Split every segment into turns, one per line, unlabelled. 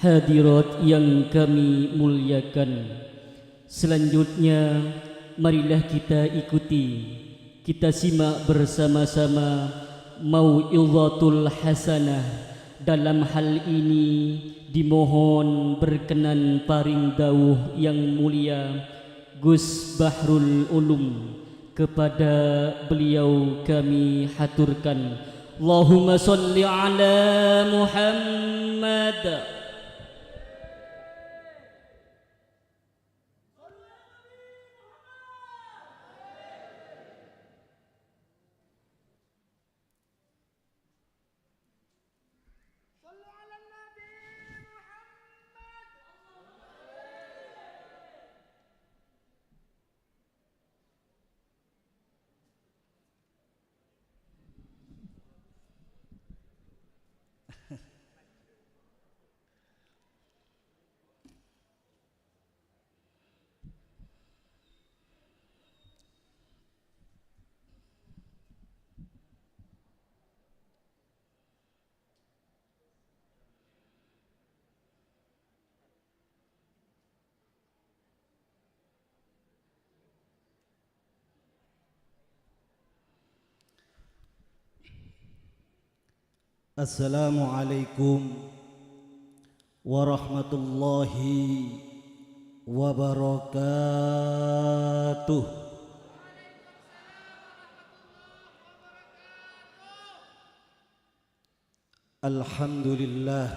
Hadirat yang kami muliakan, selanjutnya marilah kita ikuti, kita simak bersama-sama mau'izatul hasanah. Dalam hal ini dimohon berkenan paring dawuh yang mulia Gus Bahrul Ulum. Kepada beliau kami haturkan, Allahumma salli ala Muhammad.
Assalamualaikum warahmatullahi wabarakatuh. Alhamdulillah,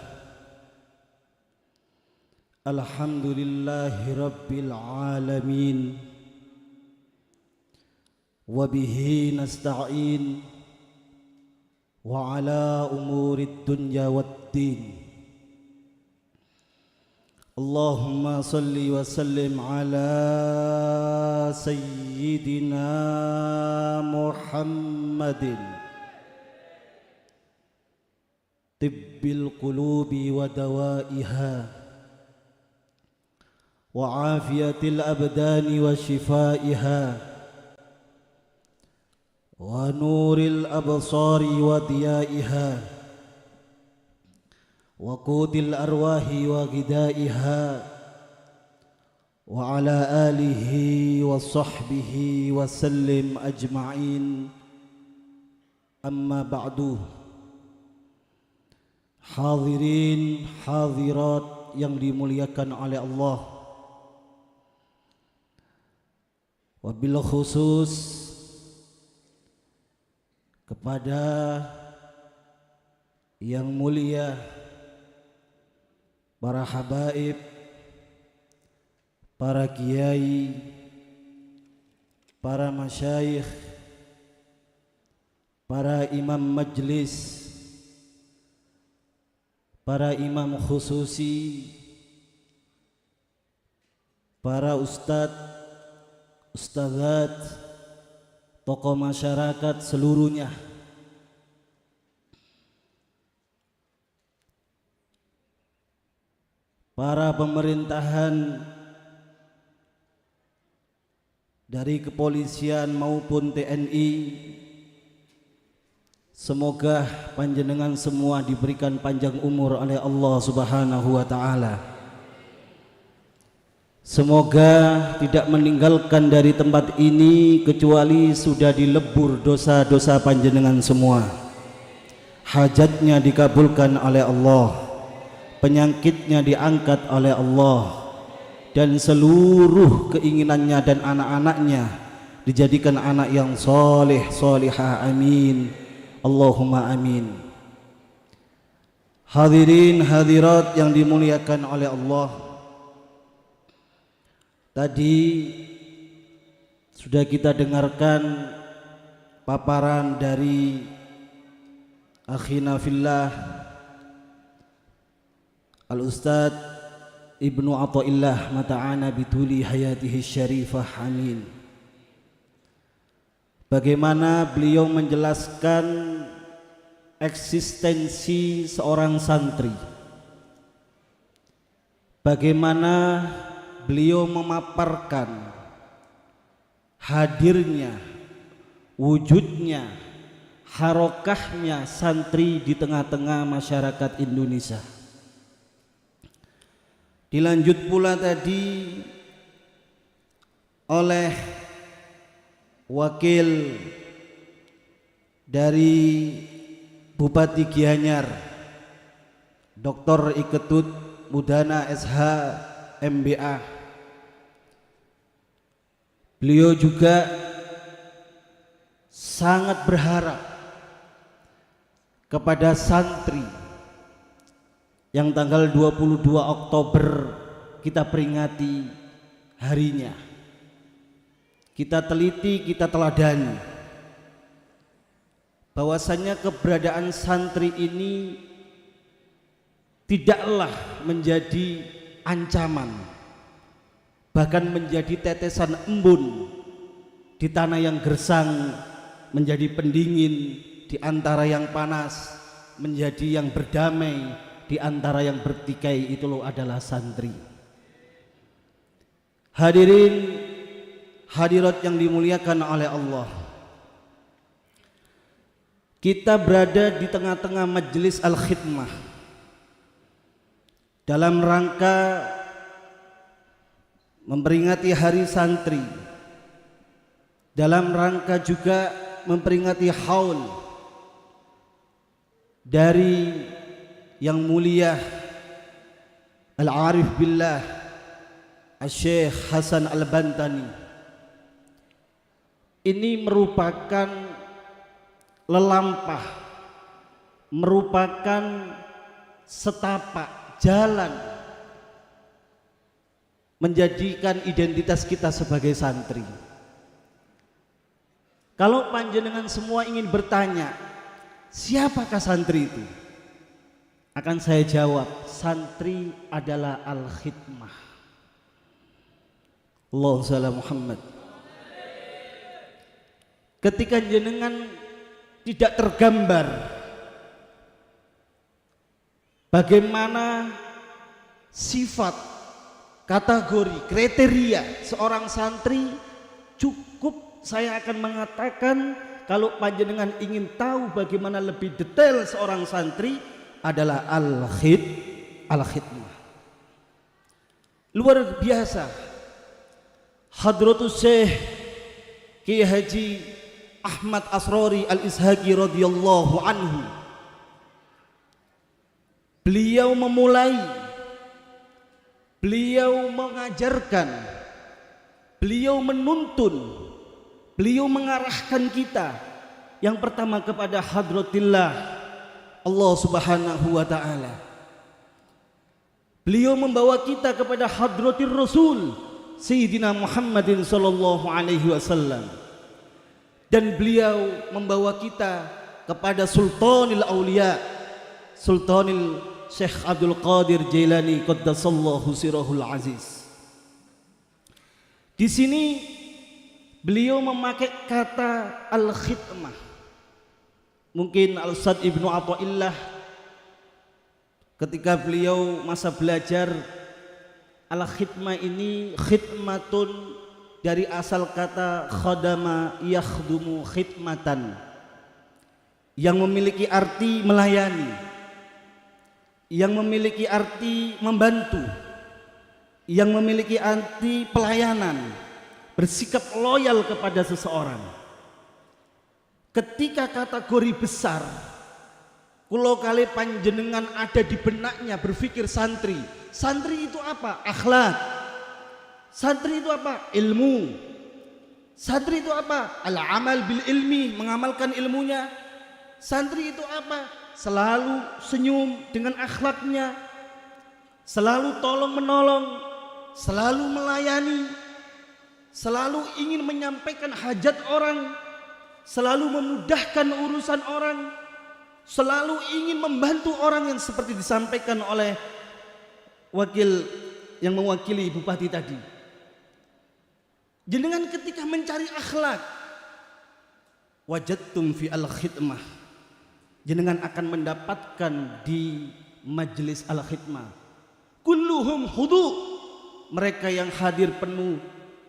alhamdulillahi rabbil alamin, wabihi nasta'in wa ala umurid dunya waddin. Allahumma salli wa sallim ala sayyidina Muhammadin tibbil qulubi wa dawaiha wa afiyatil abdani wa shifaiha wa nuril absari wa diyaiha wa qutil arwahi wa gidaiha wa ala alihi wa sahbihi wa sallim ajma'in. Amma ba'du. Hadirin hadirat yang dimuliakan oleh Allah, wabil khusus kepada yang mulia para habaib, para kiai, para masyayikh, para imam majlis, para imam khususi, para ustadz, ustadzat, tokoh masyarakat seluruhnya, para pemerintahan dari kepolisian maupun TNI, semoga panjenengan semua diberikan panjang umur oleh Allah Subhanahu wa taala. Semoga tidak meninggalkan dari tempat ini kecuali sudah dilebur dosa-dosa panjenengan semua. Hajatnya dikabulkan oleh Allah, penyakitnya diangkat oleh Allah, dan seluruh keinginannya dan anak-anaknya dijadikan anak yang soleh, solihah. Amin, Allahumma amin. Hadirin hadirat yang dimuliakan oleh Allah, tadi sudah kita dengarkan paparan dari akhina fillah Al-Ustadz Ibnu Athaillah mata'ana bituli hayatihi syarifah. Amin. Bagaimana beliau menjelaskan eksistensi seorang santri, bagaimana beliau memaparkan hadirnya, wujudnya, harokahnya santri di tengah-tengah masyarakat Indonesia. Dilanjut pula tadi oleh wakil dari Bupati Gianyar, Dr. Iketut Mudana SH MBA. Beliau juga sangat berharap kepada santri yang tanggal 22 Oktober kita peringati harinya. Kita teliti, kita teladani bahwasanya keberadaan santri ini tidaklah menjadi ancaman, bahkan menjadi tetesan embun di tanah yang gersang, menjadi pendingin di antara yang panas, menjadi yang berdamai di antara yang bertikai. Itu loh adalah santri. Hadirin hadirat yang dimuliakan oleh Allah, kita berada di tengah-tengah majelis al-khidmah dalam rangka memperingati hari santri, dalam rangka juga memperingati haul dari yang mulia Al-Arif Billah Al-Syekh Hasan Al-Bantani. Ini merupakan lelampah, merupakan setapak jalan menjadikan identitas kita sebagai santri. Kalau panjenengan semua ingin bertanya, siapakah santri itu? Akan saya jawab, santri adalah al-khidmah. Allahumma shalli Muhammad. Ketika jenengan tidak tergambar bagaimana sifat, kategori, kriteria seorang santri, cukup saya akan mengatakan, kalau panjenengan ingin tahu bagaimana lebih detail seorang santri, adalah al-khidmah. Luar biasa. Hadratus Syekh Kiai Haji Ahmad Asrori Al-Ishaqi radhiyallahu anhu, beliau memulai, beliau mengajarkan, beliau menuntun, beliau mengarahkan kita yang pertama kepada hadratillah Allah Subhanahu wa taala. Beliau membawa kita kepada hadratir Rasul Sayyidina Muhammadin sallallahu alaihi wasallam, dan beliau membawa kita kepada Sultanil Aulia, Sultanil Syekh Abdul Qadir Jailani qaddasallahu sirahul aziz. Di sini beliau memakai kata al-khidmah. Mungkin Al-Ustadz Ibnu Athaillah ketika beliau masa belajar, al-khidmah ini khidmatun dari asal kata khadama yakhdumu khidmatan, yang memiliki arti melayani, yang memiliki arti membantu, yang memiliki arti pelayanan, bersikap loyal kepada seseorang. Ketika kategori besar kulo kali panjenengan ada di benaknya berpikir santri, santri itu apa? Akhlak. Santri itu apa? Ilmu. Santri itu apa? Al-amal bil ilmi, mengamalkan ilmunya. Santri itu apa? Selalu senyum dengan akhlaknya, selalu tolong menolong, selalu melayani, selalu ingin menyampaikan hajat orang, selalu memudahkan urusan orang, selalu ingin membantu orang, yang seperti disampaikan oleh wakil yang mewakili bupati tadi. Jenengan ketika mencari akhlak, wajadtum fi al-khidmah, jenengan akan mendapatkan di majelis al-khidmah kulluhum khudu, mereka yang hadir penuh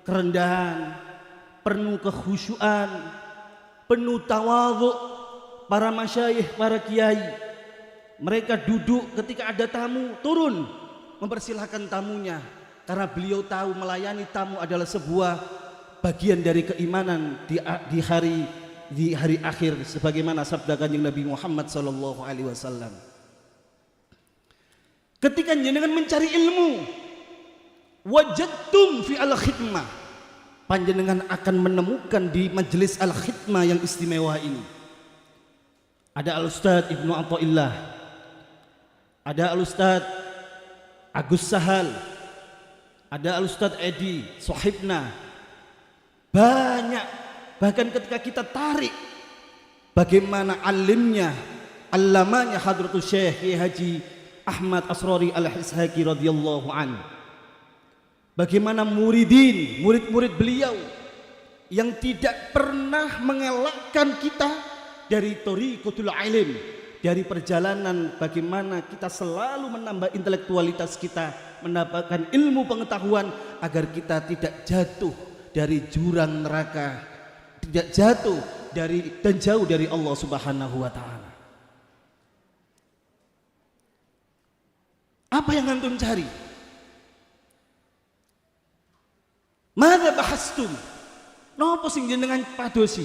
kerendahan, penuh kekhusyuan, penuh tawadhu. Para masyayikh, para kiai, mereka duduk ketika ada tamu, turun mempersilahkan tamunya, karena beliau tahu melayani tamu adalah sebuah bagian dari keimanan di hari akhir, sebagaimana sabda Kanjeng Nabi Muhammad sallallahu alaihi wasallam. Ketika jenengan mencari ilmu, wajadtum fi al-khidmah, panjenengan akan menemukan di majelis al-khidmah yang istimewa ini. Ada Al-Ustadz Ibnu Athaillah, ada Al-Ustadz Agus Sahal, ada Al-Ustadz Edi Sohibna. Banyak, bahkan ketika kita tarik bagaimana alimnya, alamanya Hadratus Syekh Kiai Haji Ahmad Asrori Al-Ishaqi radhiyallahu an. Bagaimana murid-murid beliau yang tidak pernah mengelakkan kita dari thariqatul ilm, dari perjalanan bagaimana kita selalu menambah intelektualitas kita, mendapatkan ilmu pengetahuan agar kita tidak jatuh dari jurang neraka, tidak jatuh dari dan jauh dari Allah Subhanahu wa taala. Apa yang antum cari? Madza bahastum? Napa sing jenengan padosi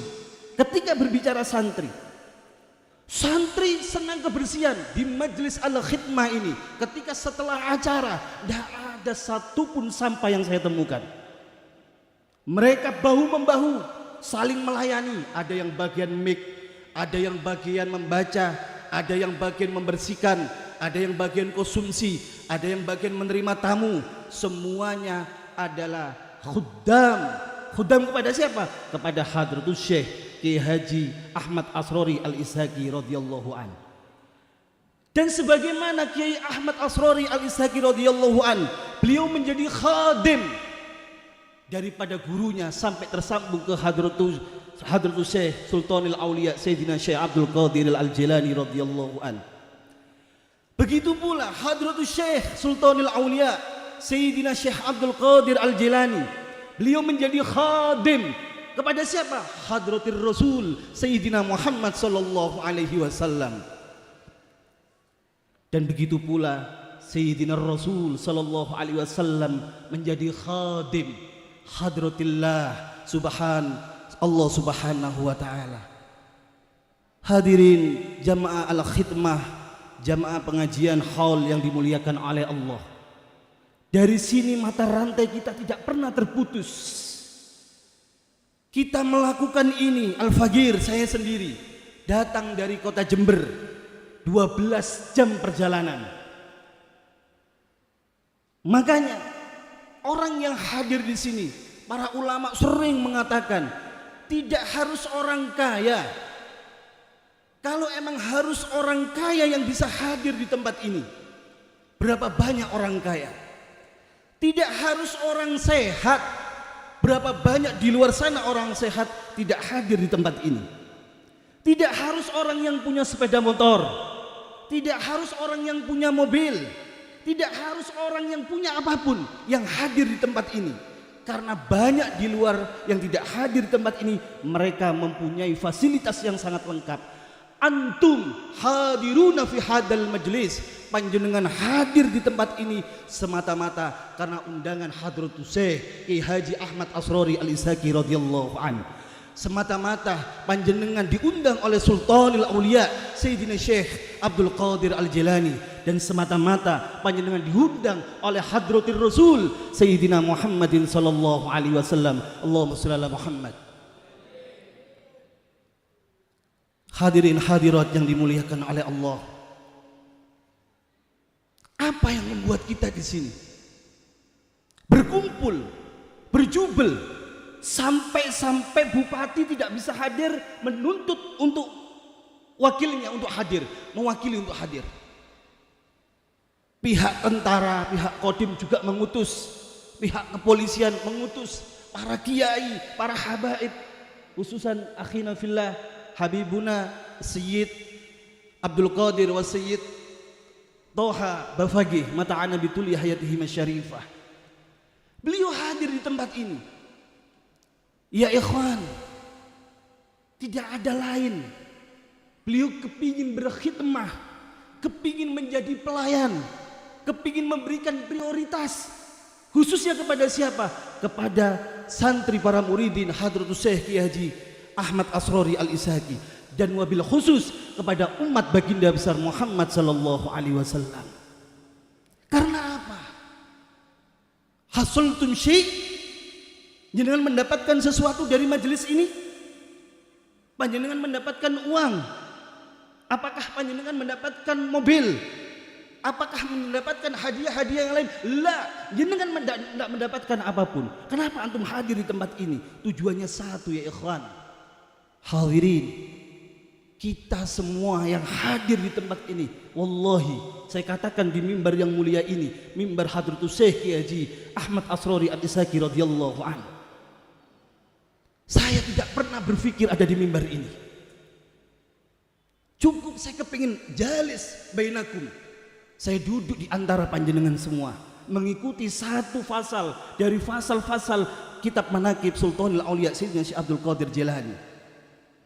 ketika berbicara santri? Santri senang kebersihan di majelis al-khidmah ini. Ketika setelah acara tidak ada satupun sampah yang saya temukan. Mereka bahu-membahu saling melayani. Ada yang bagian mic, ada yang bagian membaca, ada yang bagian membersihkan, ada yang bagian konsumsi, ada yang bagian menerima tamu. Semuanya adalah khuddam. Khuddam kepada siapa? Kepada Hadratus Syekh Kiai Haji Ahmad Asrori Al-Ishaqi radhiyallahu an. Dan sebagaimana Kiai Ahmad Asrori Al-Ishaqi radhiyallahu an, beliau menjadi khadim daripada gurunya sampai tersambung ke Hadratus Syekh Sultanul Auliya Sayyidina Syekh Abdul Qadir Al-Jilani radhiyallahu an. Begitu pula Hadratus Syekh Sultanul Auliya Sayyidina Syekh Abdul Qadir Al-Jilani, beliau menjadi khadim kepada siapa? Hadratir Rasul Sayyidina Muhammad sallallahu alaihi wasallam. Dan begitu pula Sayyidina Rasul sallallahu alaihi wasallam menjadi khadim hadratillah Allah subhanahu wa ta'ala. Hadirin jamaah al-khidmah, jamaah pengajian haul yang dimuliakan oleh Allah. Dari sini mata rantai kita tidak pernah terputus. Kita melakukan ini, Al-Fagir saya sendiri datang dari kota Jember, 12 jam perjalanan. Makanya orang yang hadir di sini, para ulama sering mengatakan tidak harus orang kaya. Kalau emang harus orang kaya yang bisa hadir di tempat ini, berapa banyak orang kaya? Tidak harus orang sehat. Berapa banyak di luar sana orang sehat tidak hadir di tempat ini. Tidak harus orang yang punya sepeda motor, tidak harus orang yang punya mobil, tidak harus orang yang punya apapun yang hadir di tempat ini. Karena banyak di luar yang tidak hadir di tempat ini, mereka mempunyai fasilitas yang sangat lengkap. Antum hadiruna fi hadal majlis, panjenengan hadir di tempat ini semata-mata karena undangan Hadratus Syekh Kiai Haji Ahmad Asrori Al-Ishaqi radhiyallahu an. Semata-mata panjenengan diundang oleh Sultanul Auliya Sayyidina Syekh Abdul Qadir Al-Jilani, dan semata-mata panjenengan diundang oleh Hadratir Rasul Sayyidina Muhammadin sallallahu alaihi wasallam. Allahumma shalli ala Muhammad. Hadirin hadirat yang dimuliakan oleh Allah. Apa yang membuat kita di sini berkumpul, berjubel, sampai bupati tidak bisa hadir, menuntut untuk wakilnya untuk hadir, mewakili untuk hadir. Pihak tentara, pihak Kodim juga mengutus, pihak kepolisian mengutus, para kiai, para habaib, khususan akhina fillah Habibuna Sayyid Abdul Qadir wa Sayyid Toha Bafagih mata'ana bituli hayatihi masyarifah. Beliau hadir di tempat ini. Ya ikhwan, tidak ada lain. Beliau kepingin berkhidmah, kepingin menjadi pelayan, kepingin memberikan prioritas khususnya kepada siapa? Kepada santri para muridin Hadratus Syekh Kiai Haji Ahmad Asrori Al-Ishaqi, dan wabil khusus kepada umat baginda besar Muhammad sallallahu alaihi wasallam. Karena apa? Hasultum syai', jenengan mendapatkan sesuatu dari majelis ini? Panjenengan mendapatkan uang? Apakah panjenengan mendapatkan mobil? Apakah mendapatkan hadiah-hadiah yang lain? La, jenengan tidak mendapatkan apapun. Kenapa antum hadir di tempat ini? Tujuannya satu ya ikhwan. Hadirin, kita semua yang hadir di tempat ini, wallahi saya katakan di mimbar yang mulia ini, mimbar Hadratus Syekh Kiai Haji Ahmad Asrori Al-Ishaqi radhiyallahu anhu, saya tidak pernah berpikir ada di mimbar ini. Cukup saya kepingin jalis bainakum, saya duduk di antara panjenengan semua, mengikuti satu fasal dari fasal-fasal kitab Manaqib Sultanul Aulia Sayyidina Syekh Abdul Qadir Jilani,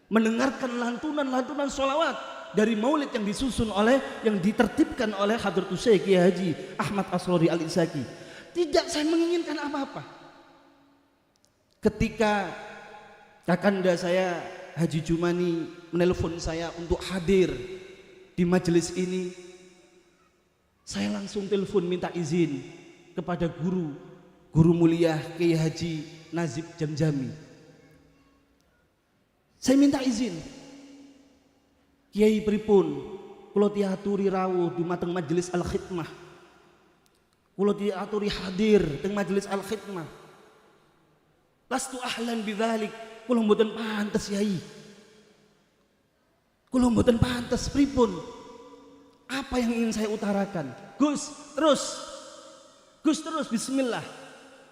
mendengarkan lantunan-lantunan sholawat dari maulid yang disusun oleh, yang ditertibkan oleh Hadratus Syekh Kiai Haji Ahmad Asrori Al-Ishaqi. Tidak saya menginginkan apa-apa. Ketika kakanda saya Haji Jumani menelpon saya untuk hadir di majelis ini, saya langsung telepon minta izin kepada guru mulia Kiai Haji Nazib Jamjami. Saya minta izin, Kiai pripun kula diaturi rawuh dumateng majelis al-khidmah, kula diaturi hadir teng majelis al-khidmah, lastu ahlan bidzalik, kula mboten pantes yai, kula mboten pantes. Pripun, apa yang ingin saya utarakan? Gus terus bismillah,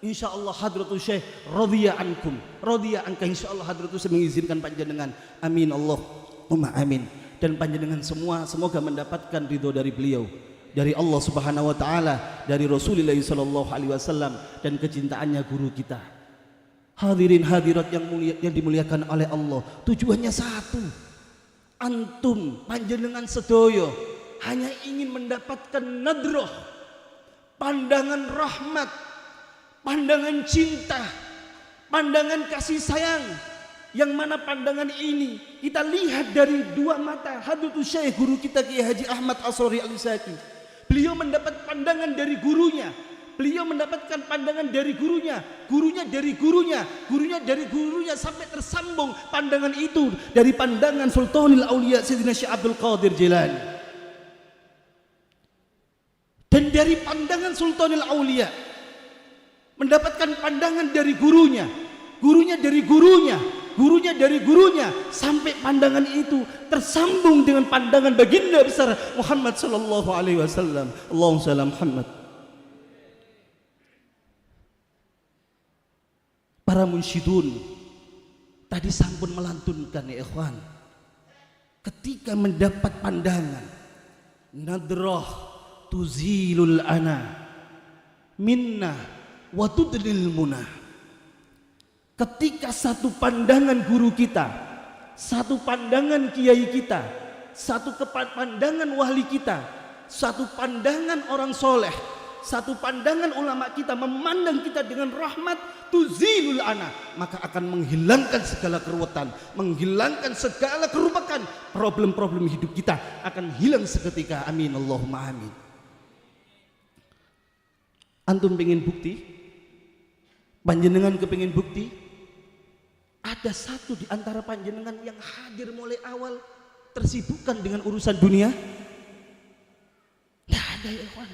insyaallah Hadratus Syekh radhiya ankum, radhiya anka, insyaallah Hadratus Syekh mengizinkan panjenengan. Amin Allahumma amin. Dan panjenengan semua semoga mendapatkan ridho dari beliau, dari Allah Subhanahu wa taala, dari Rasulullah sallallahu alaihi wasallam, dan kecintaannya guru kita. Hadirin hadirat yang mulia, yang dimuliakan oleh Allah, tujuannya satu. Antum panjenengan sedoyo hanya ingin mendapatkan nadroh, pandangan rahmat, pandangan cinta, pandangan kasih sayang, yang mana pandangan ini kita lihat dari dua mata Hadratus Syekh guru kita Kiai Haji Ahmad Asrori Al-Ishaqi. Beliau mendapat pandangan dari gurunya, beliau mendapatkan pandangan dari gurunya, gurunya dari gurunya, gurunya dari gurunya, sampai tersambung pandangan itu dari pandangan Sultanul Aulia Sayyidina Syekh Abdul Qadir Jilani. Dan dari pandangan Sultanul Aulia mendapatkan pandangan dari gurunya, gurunya dari gurunya, gurunya dari gurunya, sampai pandangan itu tersambung dengan pandangan baginda besar Muhammad sallallahu alaihi wasallam. Allahumma shalli ala Muhammad. Para munsyidun tadi sampun melantunkan ya ikhwan, ketika mendapat pandangan nadrah tuzilul ana minna wa tudlil munah. Ketika satu pandangan guru kita, satu pandangan kiai kita, satu pandangan wali kita, satu pandangan orang soleh, satu pandangan ulama kita memandang kita dengan rahmat, tuzilul ana, maka akan menghilangkan segala keruwetan, menghilangkan segala kerupakan, problem-problem hidup kita akan hilang seketika. Amin Allahumma amin. Antum pengen bukti? Panjenengan kepengin bukti? Ada satu di antara panjenengan yang hadir mulai awal tersibukkan dengan urusan dunia? Tidak ada ya ikhwan.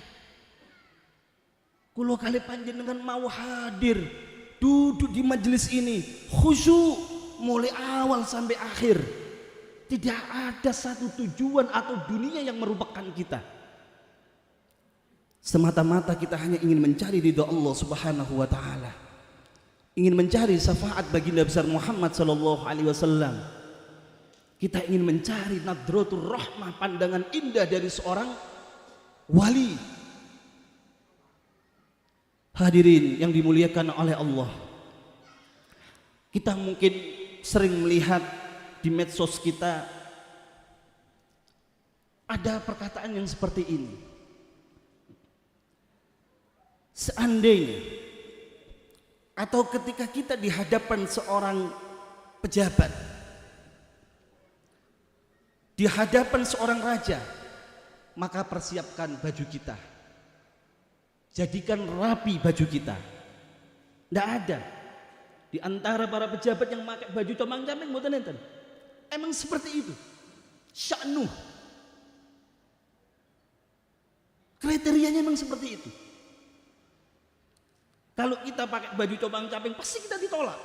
Kalau kali panjenengan mau hadir duduk di majelis ini khusyuk mulai awal sampai akhir, tidak ada satu tujuan atau dunia yang merupakan kita. Semata-mata kita hanya ingin mencari ridha Allah Subhanahu wa taala, ingin mencari syafaat baginda besar Muhammad sallallahu alaihi wasallam. Kita ingin mencari nadratul rahmah, pandangan indah dari seorang wali. Hadirin yang dimuliakan oleh Allah, kita mungkin sering melihat di medsos kita ada perkataan yang seperti ini. seandainya atau ketika kita di hadapan seorang pejabat, di hadapan seorang raja, maka persiapkan baju kita, jadikan rapi baju kita. Tidak ada di antara para pejabat yang pakai baju comang-camping, mboten enten. Emang seperti itu sya'nuh, kriterianya memang seperti itu. Kalau kita pakai baju comang-camping pasti kita ditolak.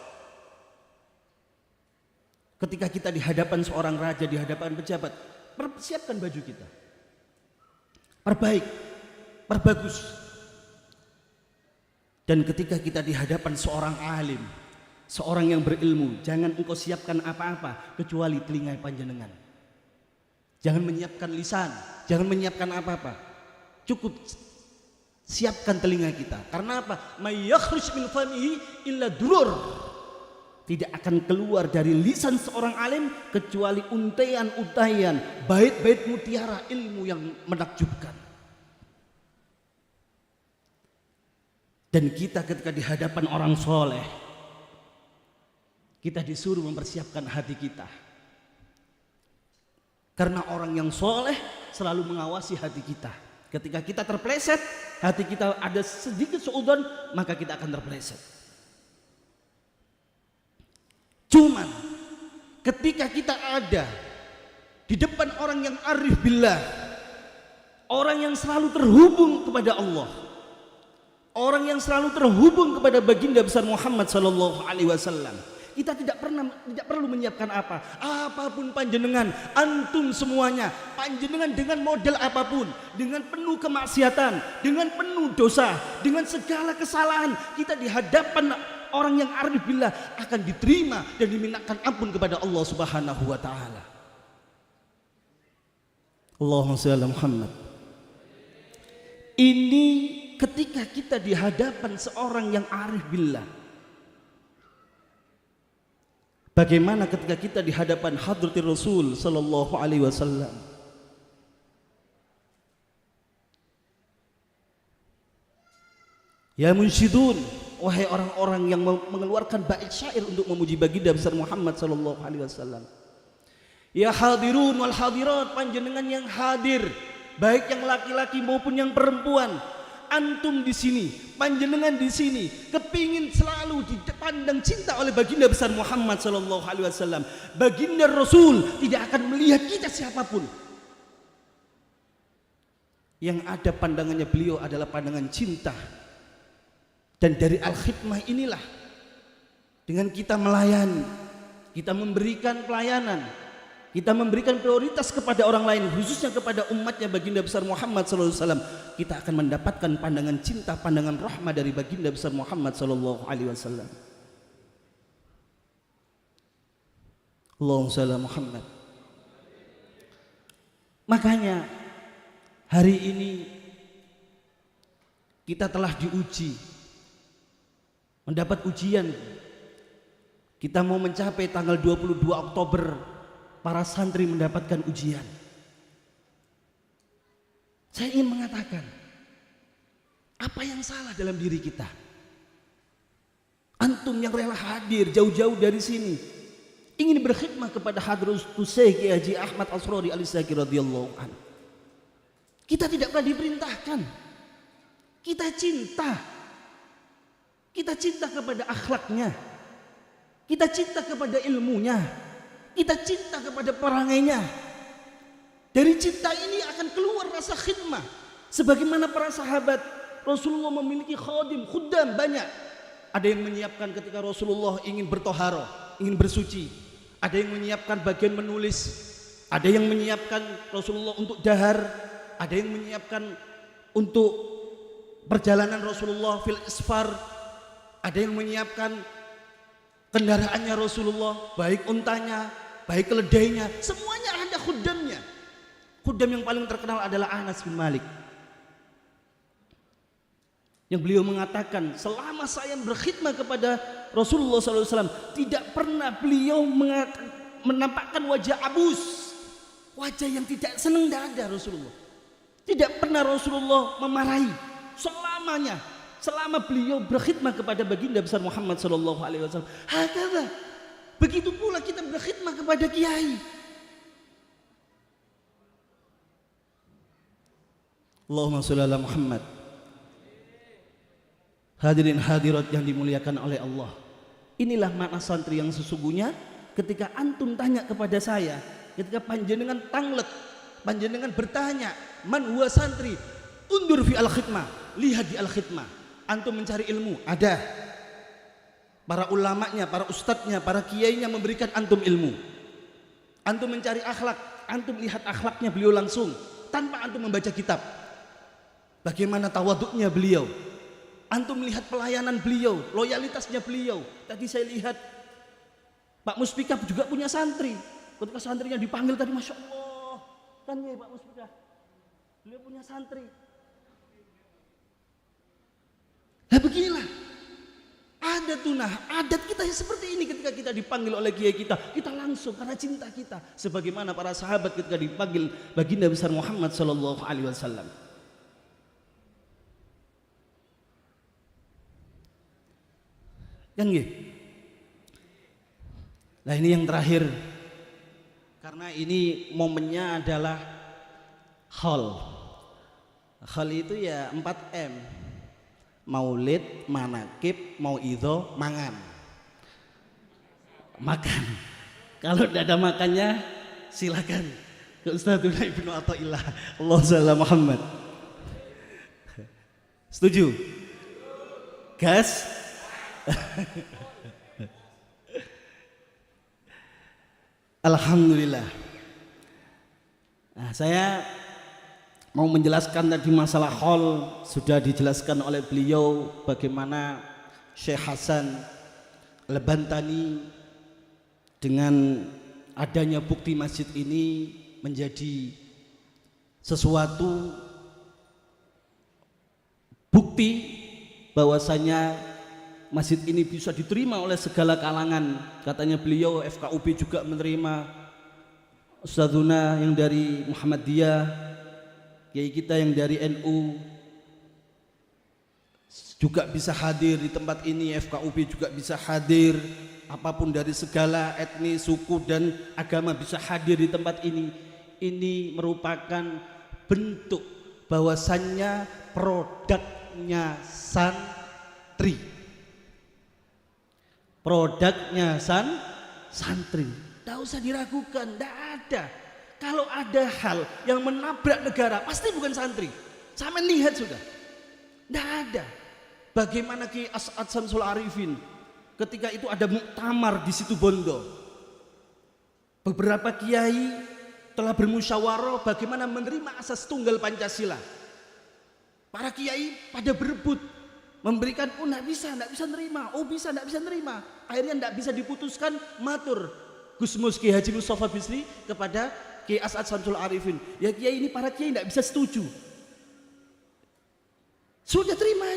Ketika kita di hadapan seorang raja, di hadapan pejabat, persiapkan baju kita, perbaik, perbagus. Dan ketika kita di hadapan seorang alim, seorang yang berilmu, jangan engkau siapkan apa-apa kecuali telinga panjenengan. Jangan menyiapkan lisan, jangan menyiapkan apa-apa, cukup siapkan telinga kita. Karena apa? May yakhruj min famihi illa durur. Tidak akan keluar dari lisan seorang alim kecuali untaian-untaian, bait-bait mutiara ilmu yang menakjubkan. Dan kita ketika di hadapan orang soleh, kita disuruh mempersiapkan hati kita. Karena orang yang soleh selalu mengawasi hati kita. Ketika kita terpleset, hati kita ada sedikit suudzon, maka kita akan terpleset. Cuman ketika kita ada di depan orang yang arif billah, orang yang selalu terhubung kepada Allah, orang yang selalu terhubung kepada baginda besar Muhammad sallallahu alaihi wasallam, kita tidak perlu menyiapkan apapun panjenengan, antum semuanya, panjenengan dengan model apapun, dengan penuh kemaksiatan, dengan penuh dosa, dengan segala kesalahan, kita di hadapan orang yang arif billah akan diterima dan dimintakan ampun kepada Allah Subhanahu wa taala. Allahumma shalli ala Muhammad. Ini ketika kita di hadapan seorang yang arif billah. Bagaimana ketika kita di hadapan hadratir Rasul sallallahu alaihi wasallam? Ya munsyidun, wahai orang-orang yang mengeluarkan bait syair untuk memuji baginda besar Muhammad sallallahu alaihi wasallam. Ya hadirun wal hadirat, panjenengan yang hadir, baik yang laki-laki maupun yang perempuan. Antum di sini, panjenengan di sini, kepingin selalu dipandang cinta oleh baginda besar Muhammad sallallahu alaihi wasallam. Baginda Rasul tidak akan melihat kita siapapun. Yang ada pandangannya beliau adalah pandangan cinta. Dan dari al-khidmah inilah, dengan kita melayani, kita memberikan pelayanan, kita memberikan prioritas kepada orang lain, khususnya kepada umatnya baginda besar Muhammad SAW, kita akan mendapatkan pandangan cinta, pandangan rahmah dari baginda besar Muhammad SAW. Allahumma shalli ala Muhammad. Makanya hari ini kita telah diuji, mendapat ujian. Kita mau mencapai tanggal 22 Oktober, para santri mendapatkan ujian. Saya ingin mengatakan, apa yang salah dalam diri kita? Antum yang rela hadir jauh-jauh dari sini, ingin berkhidmah kepada Hadratus Syekh Haji Ahmad Asrori Al-Zaki radhiyallahu anhu. Kita tidak pernah diperintahkan. Kita cinta. Kita cinta kepada akhlaknya, kita cinta kepada ilmunya, kita cinta kepada perangainya. Dari cinta ini akan keluar rasa khidmah. Sebagaimana para sahabat, Rasulullah memiliki khuddam banyak. Ada yang menyiapkan ketika Rasulullah ingin bertoharoh, ingin bersuci. Ada yang menyiapkan bagian menulis. Ada yang menyiapkan Rasulullah untuk dahar. Ada yang menyiapkan untuk perjalanan Rasulullah fil isfar. Ada yang menyiapkan kendaraannya Rasulullah, baik untanya, baik keledainya, semuanya ada khuddamnya. Khuddam yang paling terkenal adalah Anas bin Malik, yang beliau mengatakan, selama saya berkhidmah kepada Rasulullah SAW, tidak pernah beliau menampakkan wajah abus, wajah yang tidak senang, tidak ada Rasulullah. Tidak pernah Rasulullah memarahi selamanya. selama beliau berkhidmah kepada baginda besar Muhammad sallallahu alaihi wasallam. Hakala. Begitu pula kita berkhidmah kepada kiai. Allahumma shalli ala Muhammad. Hadirin hadirat yang dimuliakan oleh Allah. Inilah makna santri yang sesungguhnya. Ketika antum tanya kepada saya, ketika panjenengan tanglet, panjenengan bertanya, man huwa santri? Undur fi al-khidmah, lihat di al-khidmah. Antum mencari ilmu, ada. Para ulamanya, para ustadznya, para kiainya memberikan antum ilmu. Antum mencari akhlak, antum lihat akhlaknya beliau langsung, tanpa antum membaca kitab. Bagaimana tawaduknya beliau. Antum melihat pelayanan beliau, loyalitasnya beliau. Tadi saya lihat Pak Muspika juga punya santri. Ketika santrinya dipanggil tadi, Masya Allah, kan ya Pak Muspika, beliau punya santri. Nah beginilah adat tunah, adat kita seperti ini. Ketika kita dipanggil oleh kiai kita langsung karena cinta kita. Sebagaimana para sahabat ketika dipanggil baginda besar Muhammad sallallahu alaihi wasallam. Kan gitu. Nah ini yang terakhir, karena ini momennya adalah haul. Haul itu ya 4M. Maulid, manakib, mauidho, mangan. Makan. Kalau tidak ada makannya, silakan ke Ustadzuna Ibnu Athaillah. Allahumma shalli ala Muhammad. Setuju? Gas? Alhamdulillah. Nah, saya mau menjelaskan tadi masalah haul, sudah dijelaskan oleh beliau bagaimana Syekh Hasan Al-Bantani dengan adanya bukti masjid ini menjadi sesuatu bukti bahwasanya masjid ini bisa diterima oleh segala kalangan. Katanya beliau FKUB juga menerima, Ustadzuna yang dari Muhammadiyah, kiai kita yang dari NU juga bisa hadir di tempat ini. FKUB juga bisa hadir, apapun dari segala etnis, suku dan agama bisa hadir di tempat ini. Ini merupakan bentuk bahwasannya produknya santri. Produknya santri. Tidak usah diragukan, tidak ada. Kalau ada hal yang menabrak negara, pasti bukan santri. Sama lihat sudah, tidak ada. Bagaimana Ki As'ad Syamsul Arifin, ketika itu ada muktamar di situ Bondo, beberapa kiai telah bermusyawarah bagaimana menerima asas tunggal Pancasila. Para kiai pada berebut memberikan, oh tidak bisa nerima, oh bisa, tidak bisa nerima. Akhirnya tidak bisa diputuskan, matur Gus Mus Ki Haji Mustafa Bisri kepada Ki As'ad Syamsul Arifin, ya kiai ini para kiai tidak bisa setuju, sudah terima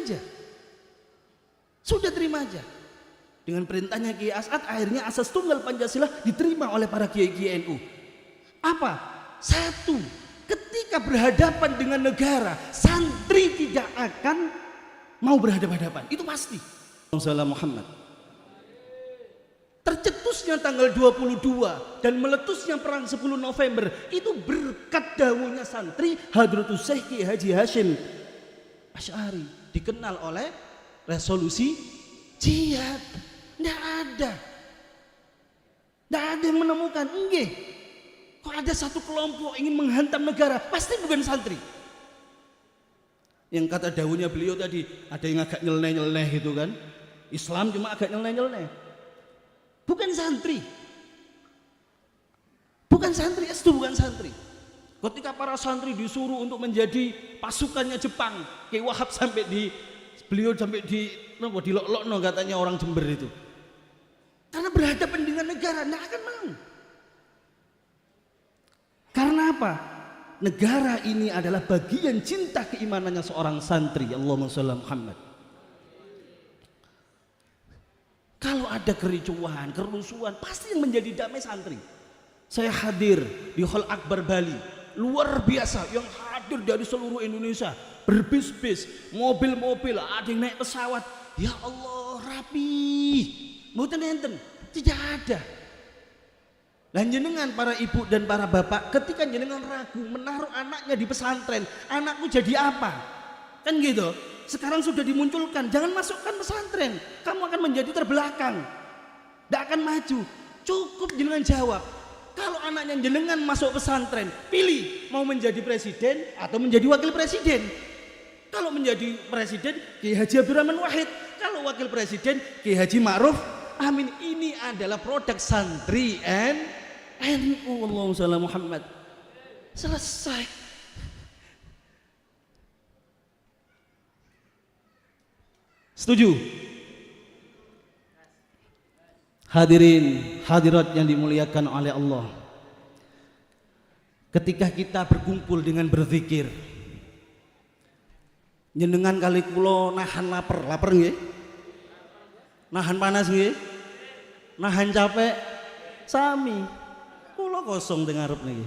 aja, dengan perintahnya Ki As'ad. Akhirnya asas tunggal Pancasila diterima oleh para kiai NU. Apa? Satu, ketika berhadapan dengan negara, santri tidak akan mau berhadapan-hadapan, itu pasti. Assalamualaikum Muhammad. Tercetusnya tanggal 22 dan meletusnya perang 10 November itu berkat dawuhnya santri Hadratus Syekh Ki Haji Hashim Asy'ari, dikenal oleh resolusi jihad. Tidak ada yang menemukan, enggak, kok ada satu kelompok ingin menghantam negara, pasti bukan santri. Yang kata dawuhnya beliau tadi, ada yang agak nyeleneh gitu kan, Islam cuma agak nyeleneh. Bukan santri, itu bukan santri. Ketika para santri disuruh untuk menjadi pasukannya Jepang, Ki Wahab beliau sampai dilok-lokno katanya orang Jember itu, karena berhadapan dengan negara, tidak akan mau. Karena apa? Negara ini adalah bagian cinta keimanannya seorang santri. Allahumma shalli ala Muhammad. Kalau ada kericuhan, kerusuhan, pasti yang menjadi damai santri. Saya hadir di Hall Akbar Bali, luar biasa, yang hadir dari seluruh Indonesia, berbis-bis, mobil-mobil, ada yang naik pesawat. Ya Allah, rapi. Mboten enten, tidak ada. Dan jenengan para ibu dan para bapak, ketika jenengan ragu menaruh anaknya di pesantren, anakku jadi apa? Kan gitu. Sekarang sudah dimunculkan, jangan masukkan pesantren, kamu akan menjadi terbelakang, tidak akan maju. Cukup jenengan jawab, kalau anaknya jenengan masuk pesantren, pilih mau menjadi presiden atau menjadi wakil presiden. Kalau menjadi presiden, Kiai Haji Abdurrahman Wahid. Kalau wakil presiden, Kiai Haji Ma'ruf Amin. Ini adalah produk santri NU. Allahumma shalli ala Muhammad. Selesai. Setuju? Hadirin, hadirat yang dimuliakan oleh Allah. Ketika kita berkumpul dengan berzikir, jenengan kali kula nahan lapar nggih? Nahan panas nggih? Nahan capek? Sami. Kula kosong teng ngarep niki.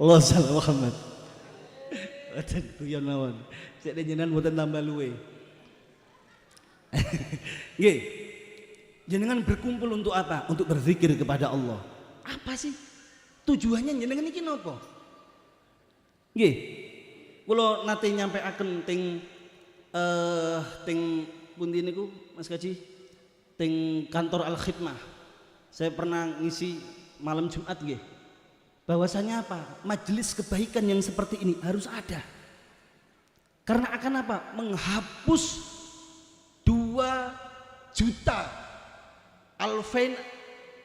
Allah sallallahu Muhammad. Boten guyon mawon. Sik jenengan boten tambah luwe. Nggih. Jenengan berkumpul untuk apa? Untuk berzikir kepada Allah. Apa sih tujuannya jenengan iki napa? Nggih. Kula nate nyampeaken teng pundi niku Mas Kaji? Teng kantor Al Khidmah. Saya pernah ngisi malam Jumat nggih. Bahwasanya apa? Majelis kebaikan yang seperti ini harus ada. Karena akan apa? Menghapus 2 juta alfin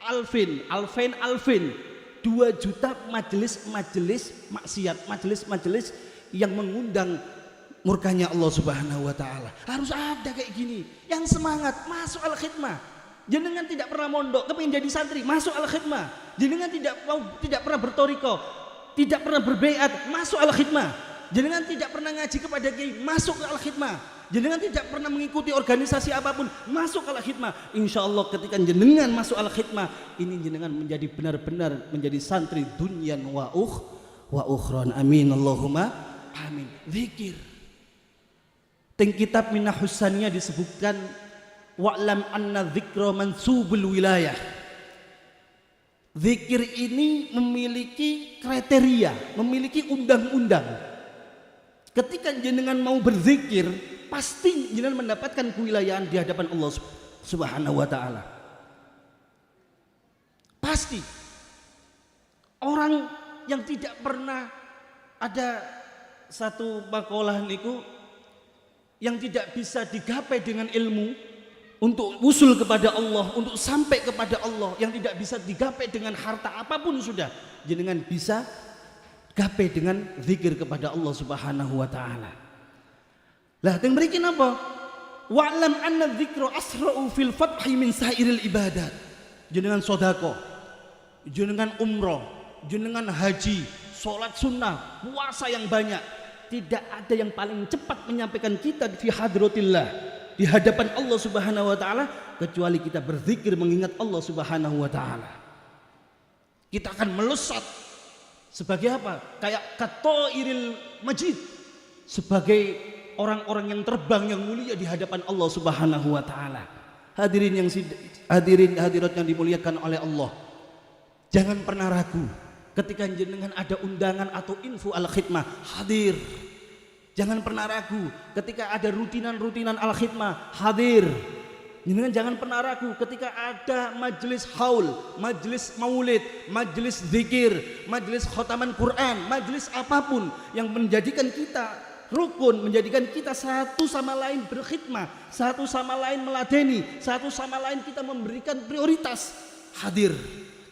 2 juta majelis maksiat, majelis yang mengundang murkanya Allah Subhanahu wa taala. Harus ada kayak gini. Yang semangat masuk Al Khidmah. Jenengan tidak pernah mondok, kepengin jadi santri, masuk Al Khidmah. Jenengan tidak pernah bertoriko, tidak pernah berbaiat, masuk Al Khidmah. Jenengan tidak pernah ngaji kepada kiai, masuk ke Al Khidmah. Jenengan tidak pernah mengikuti organisasi apapun, masuk Al Khidmah. Insya Allah ketika jenengan masuk Al Khidmah, ini jenengan menjadi benar-benar menjadi santri dunyan wa ukhron. Amin Allahumma amin. Zikir. Teng kitab Minah Husannya disebutkan wa'lam anna dzikra mansubul wilayah. Zikir ini memiliki kriteria, memiliki undang-undang. Ketika jenengan mau berzikir, pasti jenengan mendapatkan kewilayahan di hadapan Allah Subhanahu wa taala. Pasti. Orang yang tidak pernah ada satu makalah niku yang tidak bisa digapai dengan ilmu untuk usul kepada Allah, untuk sampai kepada Allah, yang tidak bisa digapai dengan harta apapun sudah, jenengan bisa gapai dengan zikir kepada Allah Subhanahu wa taala. Lah teng mriki napa? Wa'lam anna dzikra asra'u fil fathi min sairil ibadat. Jenengan sedekah, jenengan umroh, jenengan haji, salat sunnah, puasa yang banyak, tidak ada yang paling cepat menyampaikan kita fi hadratillah, di hadapan Allah Subhanahu wa taala, kecuali kita berzikir mengingat Allah Subhanahu wa taala. Kita akan melesat sebagai apa? Kayak katoiril majid, sebagai orang-orang yang terbang yang mulia di hadapan Allah Subhanahu wa taala. Hadirin hadirat yang dimuliakan oleh Allah. Jangan pernah ragu ketika jenengan ada undangan atau info Al Khidmah, hadir. Jangan pernah ragu ketika ada rutinan Al-Khidmah, hadir. Jangan pernah ragu ketika ada majelis haul, majelis maulid, majelis zikir, majelis khotaman Quran, majelis apapun yang menjadikan kita rukun, menjadikan kita satu sama lain berkhidmah, satu sama lain meladeni, satu sama lain kita memberikan prioritas, hadir.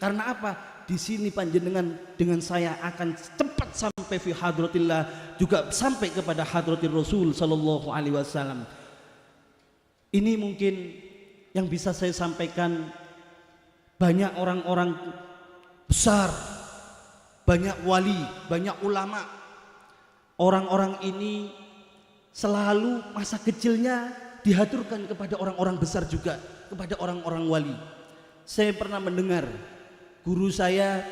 Karena apa? Di sini panjenengan dengan saya akan cepat sampai fi hadratillah, juga sampai kepada hadratir Rasul sallallahu alaihi wasallam. Ini mungkin yang bisa saya sampaikan. Banyak orang-orang besar, banyak wali, banyak ulama. Orang-orang ini selalu masa kecilnya dihaturkan kepada orang-orang besar juga, kepada orang-orang wali. Saya pernah mendengar guru saya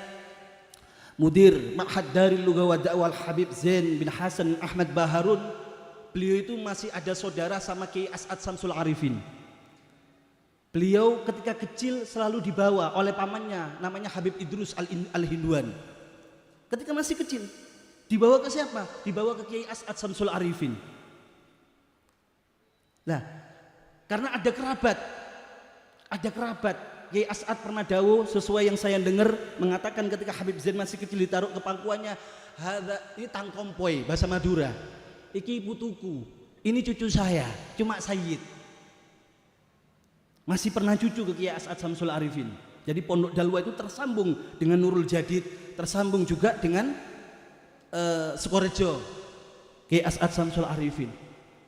Mudir Ma'had Darul Lugha wa Da'wah Habib Zain bin Hasan Ahmad Baharun. Beliau itu masih ada saudara sama Kiai As'ad Samsul Arifin. Beliau ketika kecil selalu dibawa oleh pamannya namanya Habib Idrus Al-Hinduan. Ketika masih kecil dibawa ke siapa? Dibawa ke Kiai As'ad Samsul Arifin. Nah, karena ada kerabat Kiai As'ad pernah dawuh sesuai yang saya dengar mengatakan ketika Habib Zain masih kecil ditaruh ke pangkuannya, ini tangkompoi bahasa Madura. Iki putuku, ini cucu saya, cuma Sayyid. Masih pernah cucu ke Kiai As'ad Samsul Arifin. Jadi Pondok Dalwa itu tersambung dengan Nurul Jadid, tersambung juga dengan Sukorejo, Kiai As'ad Samsul Arifin.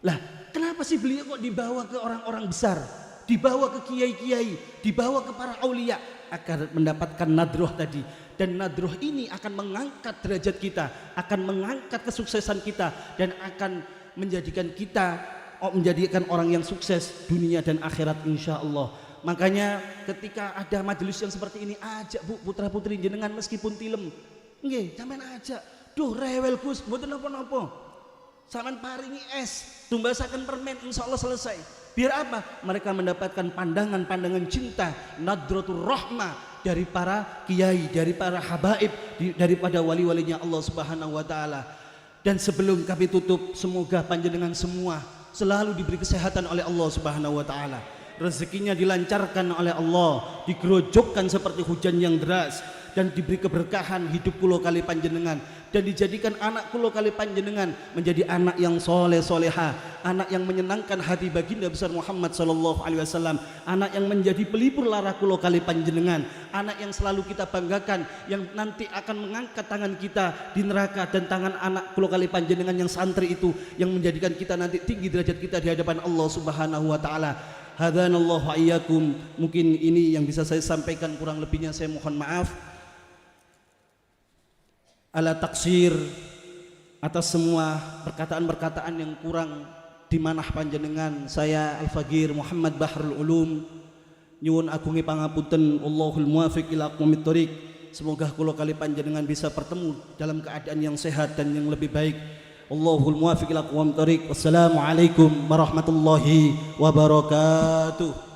Lah, kenapa sih beliau kok dibawa ke orang-orang besar? Dibawa ke kiai-kiai, dibawa ke para aulia agar mendapatkan nadroh tadi. Dan nadroh ini akan mengangkat derajat kita, akan mengangkat kesuksesan kita, dan akan menjadikan kita menjadikan orang yang sukses dunia dan akhirat insya Allah. Makanya ketika ada majelis yang seperti ini, ajak bu putra putri jenengan meskipun tilem, nggih sampean ajak. Duh rewel Gus, mboten napa-napa. Sampean paringi es, tumbasaken permen, insya Allah selesai. Biar apa? Mereka mendapatkan pandangan-pandangan cinta, nadratul rahmah dari para kiai, dari para habaib, daripada wali-walinya Allah Subhanahu wa taala. Dan sebelum kami tutup, semoga panjenengan semua selalu diberi kesehatan oleh Allah Subhanahu wa taala. Rezekinya dilancarkan oleh Allah, digerojokkan seperti hujan yang deras, dan diberi keberkahan hidup kula kali panjenengan, dan dijadikan anak kula kali panjenengan menjadi anak yang soleh soleha, anak yang menyenangkan hati baginda besar Muhammad sallallahu alaihi wasallam, anak yang menjadi pelipur lara kula kali panjenengan, anak yang selalu kita banggakan, yang nanti akan mengangkat tangan kita di neraka, dan tangan anak kula kali panjenengan yang santri itu yang menjadikan kita nanti tinggi derajat kita di hadapan Allah Subhanahu wa taala. Hadanallahu iyyakum. Mungkin ini yang bisa saya sampaikan, kurang lebihnya saya mohon maaf. Ala taksir atas semua perkataan-perkataan yang kurang di manah panjenengan. Saya Al-Faqir Muhammad Bahrul Ulum nyuwun agungi pangapunten, Allahul muwafiq ila aqwamit thoriq. Semoga kula kali panjenengan bisa bertemu dalam keadaan yang sehat dan yang lebih baik. Allahul muwafiq ila aqwamit thoriq. Wassalamualaikum warahmatullahi wabarakatuh.